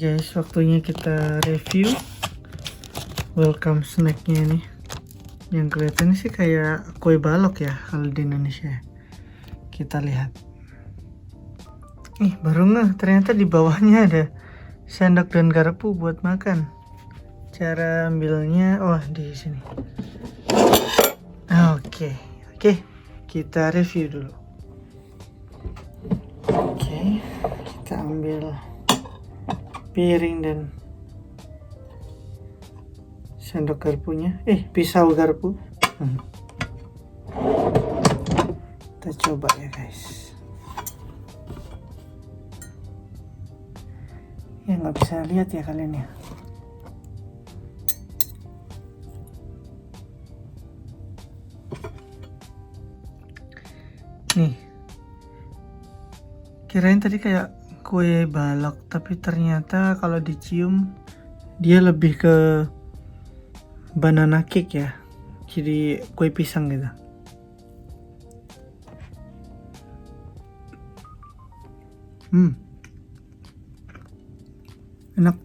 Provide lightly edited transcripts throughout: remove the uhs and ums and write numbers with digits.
guys, waktunya kita review welcome snacknya nih. Yang kelihatannya sih kayak kue balok ya kalau di Indonesia. Kita lihat. Baru nggak, ternyata di bawahnya ada sendok dan garpu buat makan. Cara ambilnya, di sini. Oke, kita review dulu. Oke, kita ambil piring dan sendok garpunya, pisau garpu. Kita coba ya guys. Ya nggak bisa lihat ya kalian ya. Nih, kirain tadi kayak kue balok, tapi ternyata kalau dicium dia lebih ke banana cake ya, jadi kue pisang gitu. Enak.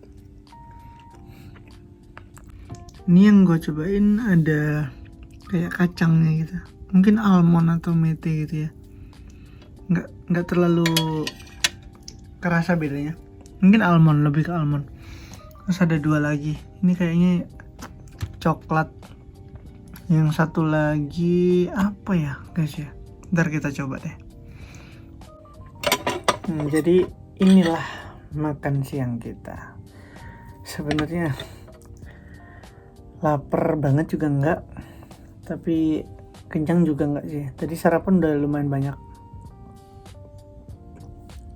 Ini yang gue cobain ada kayak kacangnya gitu, mungkin almond atau mete gitu ya. Nggak terlalu kerasa bedanya, mungkin almond, lebih ke almond. Terus ada dua lagi, ini kayaknya coklat, yang satu lagi apa ya guys ya, ntar kita coba deh. Jadi inilah makan siang kita. Sebenarnya lapar banget juga enggak, tapi kenyang juga enggak sih. Tadi sarapan udah lumayan banyak.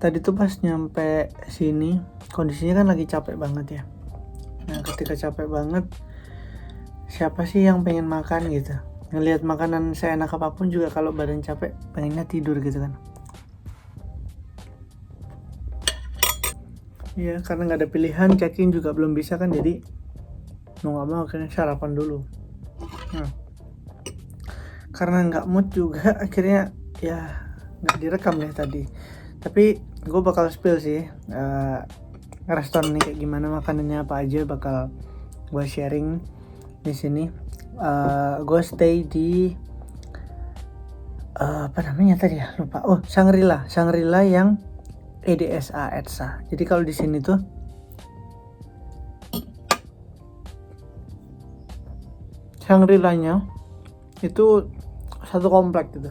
Tadi tuh pas nyampe sini kondisinya kan lagi capek banget ya. Nah ketika capek banget, siapa sih yang pengen makan gitu? Ngelihat makanan seenak apapun juga kalau badan capek pengennya tidur gitu kan. Iya, karena nggak ada pilihan, check-in juga belum bisa kan, jadi mau nggak mau akhirnya sarapan dulu. Karena nggak mood juga akhirnya ya nggak direkam deh tadi. Tapi gue bakal spill sih restoran ini kayak gimana, makanannya apa aja bakal gue sharing di sini. Gue stay di apa namanya tadi ya, lupa. Shangri-La yang EDSA. Jadi kalau di sini tuh Shangri-La-nya itu satu komplek gitu.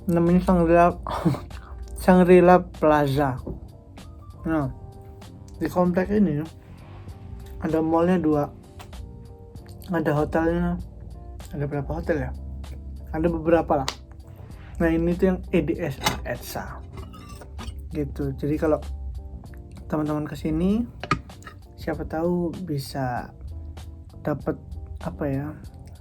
Namanya Shangri-La Plaza. Nah, di komplek ini ada mallnya 2, ada hotelnya, ada berapa hotel ya? Ada beberapa lah. Nah ini tuh yang EDSA gitu. Jadi kalau teman-teman kesini, siapa tahu bisa dapat apa ya,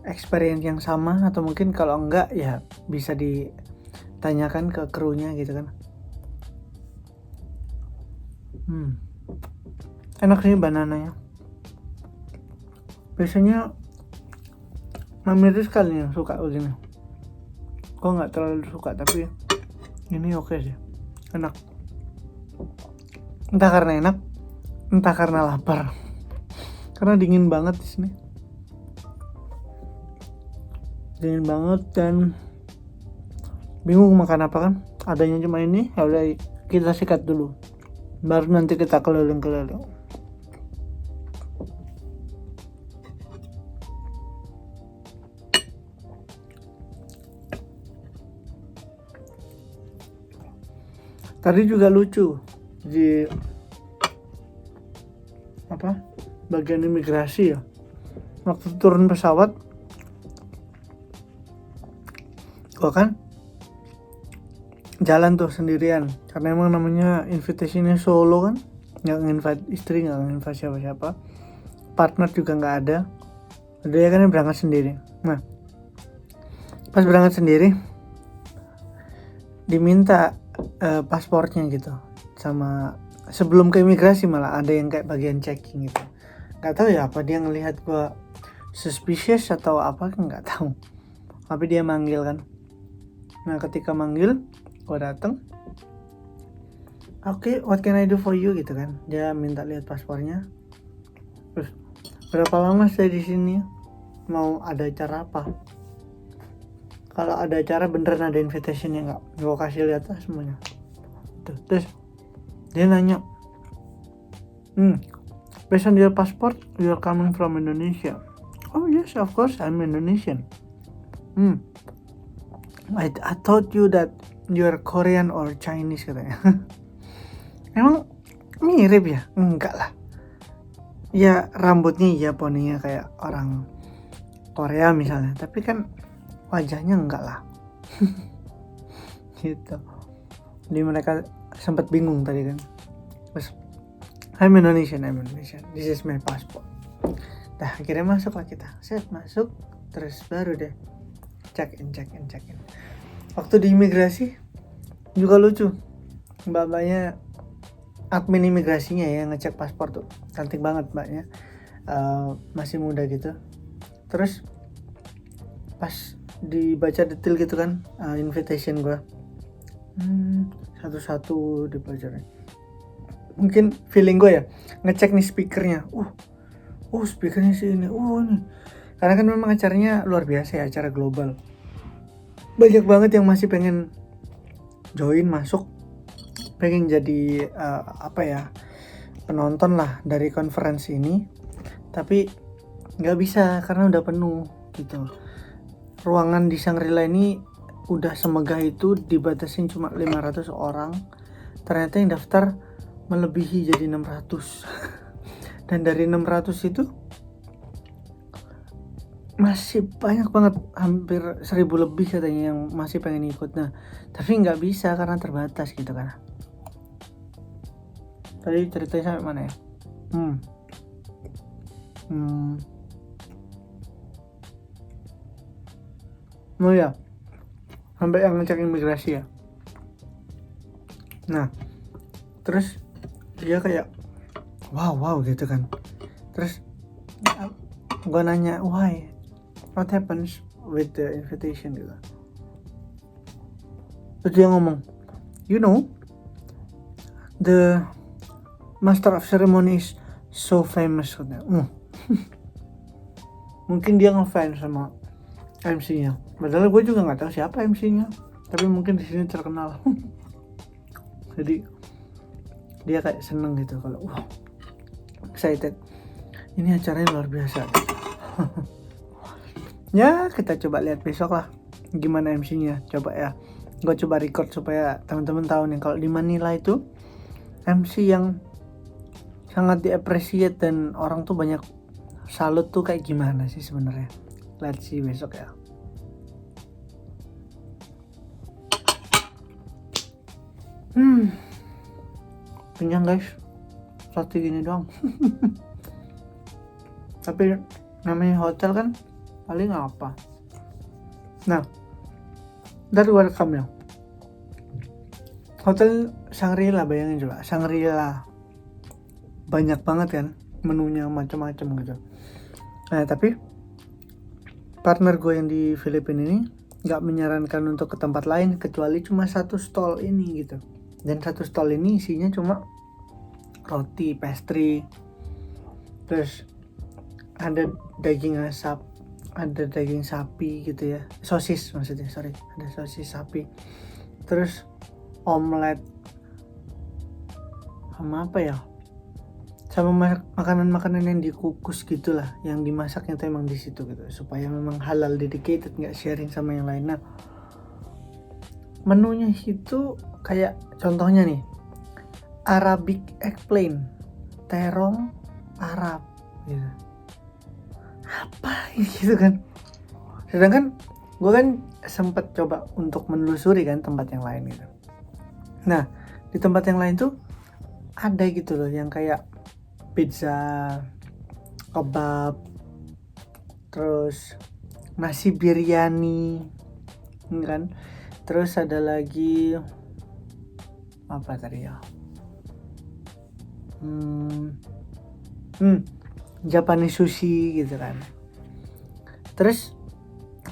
experience yang sama, atau mungkin kalau enggak ya bisa ditanyakan ke krunya gitu kan. Enak sih banananya. Biasanya mami itu sekali yang suka begini. Gue nggak terlalu suka, tapi ini oke sih, enak. Entah karena enak, entah karena lapar. Karena dingin banget di sini. Dingin banget dan bingung makan apa kan. Adanya cuma ini, ya udah kita sikat dulu. Baru nanti kita keliling-keliling. Tadi juga lucu di bagian imigrasi ya, waktu turun pesawat gua kan jalan tuh sendirian, karena emang namanya invitationnya solo kan, nggak nginvite istri, nggak nginvite siapa-siapa, partner juga nggak ada. Dia kan berangkat sendiri. Nah pas berangkat sendiri diminta pasportnya gitu, sama sebelum ke imigrasi malah ada yang kayak bagian checking gitu. Nggak tahu ya apa dia ngelihat gua suspicious atau apa, nggak tahu, tapi dia manggil kan. Nah ketika manggil gua dateng, Oke, what can I do for you gitu kan. Dia minta lihat paspornya. Terus berapa lama stay di sini? Mau ada acara apa? Kalau ada acara beneran ada invitationnya nggak? Gue kasih lihat lah semuanya. Tuh, terus dia nanya, based on your passport, you're coming from Indonesia. Oh yes, of course, I'm Indonesian. I thought you that you're Korean or Chinese katanya. Emang mirip ya? Enggak lah. Ya rambutnya ya poninya kayak orang Korea misalnya, tapi kan wajahnya enggak lah. Gitu. Jadi mereka sempat bingung tadi kan. Terus I'm Indonesian. This is my passport. Dah akhirnya masuk lah kita. Set masuk, terus baru deh check in. Waktu di imigrasi juga lucu. Mbak-mbaknya admin imigrasinya ya ngecek paspor tuh. Cantik banget mbaknya. Masih muda gitu. Terus pas dibaca detail gitu kan, invitation gue satu-satu dipelajarin. Mungkin feeling gue ya ngecek nih speakernya. Speakernya sih ini. Ini karena kan memang acaranya luar biasa ya, acara global. Banyak banget yang masih pengen join masuk, pengen jadi penonton lah dari konferensi ini, tapi nggak bisa karena udah penuh gitu. Ruangan di Shangri-La ini udah semegah itu, dibatasin cuma 500 orang. Ternyata yang daftar melebihi jadi 600. Dan dari 600 itu masih banyak banget, hampir 1000 lebih katanya yang masih pengen ikut. Nah, tapi nggak bisa karena terbatas gitu kan. Tadi ceritanya sampai mana ya? Oh ya, sampai yang ngecek imigrasi ya. Nah, terus dia kayak wow gitu kan. Terus gue nanya, why? What happens with the invitation gitu. Terus dia ngomong, you know, the master of ceremony is so famous. Mungkin dia ngefans sama MC-nya. Padahal gue juga nggak tahu siapa MC-nya, tapi mungkin di sini terkenal. Jadi dia kayak seneng gitu kalau excited. Ini acaranya luar biasa. Ya kita coba lihat besok lah gimana MC-nya. Coba ya, gue coba record supaya teman-teman tahu nih kalau di Manila itu MC yang sangat di-appreciate dan orang tuh banyak salut tuh kayak gimana sih sebenarnya. Let's see besok ya. Kenyang guys, pasti gini doang. Tapi namanya hotel kan paling apa. Nah, dari welcome ya, hotel Shangri-La, bayangin coba Shangri-La, banyak banget kan menunya, macam-macam gitu. Nah tapi partner gue yang di Filipina ini nggak menyarankan untuk ke tempat lain kecuali cuma satu stall ini gitu. Dan satu stall ini isinya cuma roti, pastry, terus ada daging asap, ada daging sapi gitu ya, sosis maksudnya, ada sosis sapi, terus omelet sama apa ya, sama makanan-makanan yang dikukus gitulah, yang dimasaknya tuh emang di situ gitu, supaya memang halal dedicated, nggak sharing sama yang lain. Nah, menunya itu kayak contohnya nih, Arabic eggplant, terong Arab gitu. Apa gitu kan. Sedangkan gue kan sempet coba untuk menelusuri kan tempat yang lain gitu. Nah di tempat yang lain tuh ada gitu loh yang kayak pizza, kebab, terus nasi biryani kan. Terus ada lagi apa tadi ya, Japanese sushi gitu kan. Terus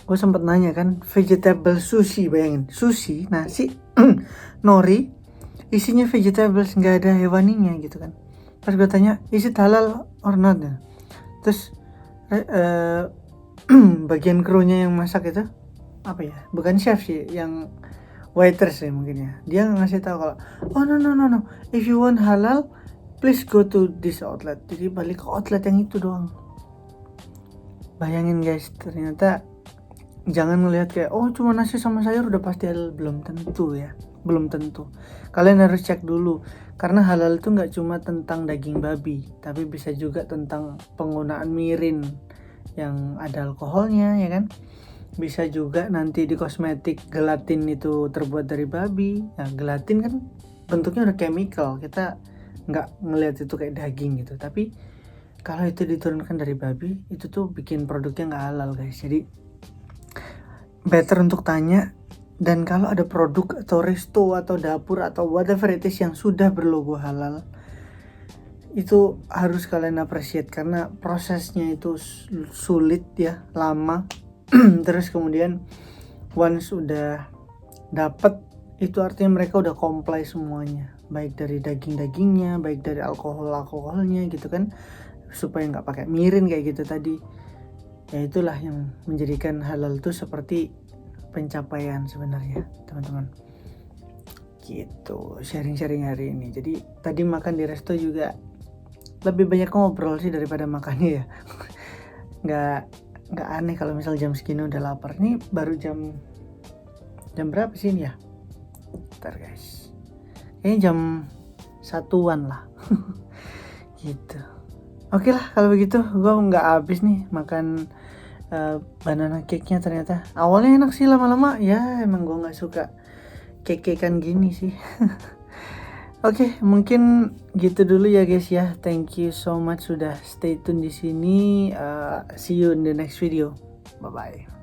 gue sempet nanya kan, vegetable sushi, bayangin sushi, nasi, nori, isinya vegetables, nggak ada hewaninya gitu kan. Pas gue tanya is it halal or not, terus bagian krunya yang masak itu apa ya, bukan chef sih, yang waiters ya mungkin ya, dia ngasih tahu kalau oh no, if you want halal please go to this outlet. Jadi balik ke outlet yang itu doang. Bayangin guys, ternyata jangan ngelihat kayak oh cuma nasi sama sayur udah pasti halal, belum tentu ya, belum tentu. Kalian harus cek dulu, karena halal itu nggak cuma tentang daging babi, tapi bisa juga tentang penggunaan mirin yang ada alkoholnya ya kan. Bisa juga nanti di kosmetik gelatin itu terbuat dari babi. Nah gelatin kan bentuknya udah chemical, kita nggak ngelihat itu kayak daging gitu, tapi kalau itu diturunkan dari babi itu tuh bikin produknya nggak halal guys. Jadi better untuk tanya, dan kalau ada produk atau resto atau dapur atau whatever it is yang sudah berlogo halal, itu harus kalian appreciate karena prosesnya itu sulit ya, lama. Terus kemudian once udah dapet itu artinya mereka udah comply semuanya, baik dari dagingnya, baik dari alkoholnya gitu kan, supaya nggak pakai mirin kayak gitu tadi. Ya itulah yang menjadikan halal itu seperti pencapaian sebenarnya teman-teman. Gitu sharing hari ini. Jadi tadi makan di resto juga lebih banyak ngobrol sih daripada makannya ya. nggak aneh kalau misal jam segini udah lapar. Nih baru jam berapa sih ini ya? Bentar guys, kayaknya jam 1-an lah. Gitu. Oke lah kalau begitu, gue nggak habis nih makan banana cake-nya. Ternyata awalnya enak sih, lama-lama ya emang gue nggak suka cake-cakean gini sih. Oke, mungkin gitu dulu ya guys ya. Thank you so much sudah stay tune di sini. See you in the next video. Bye bye.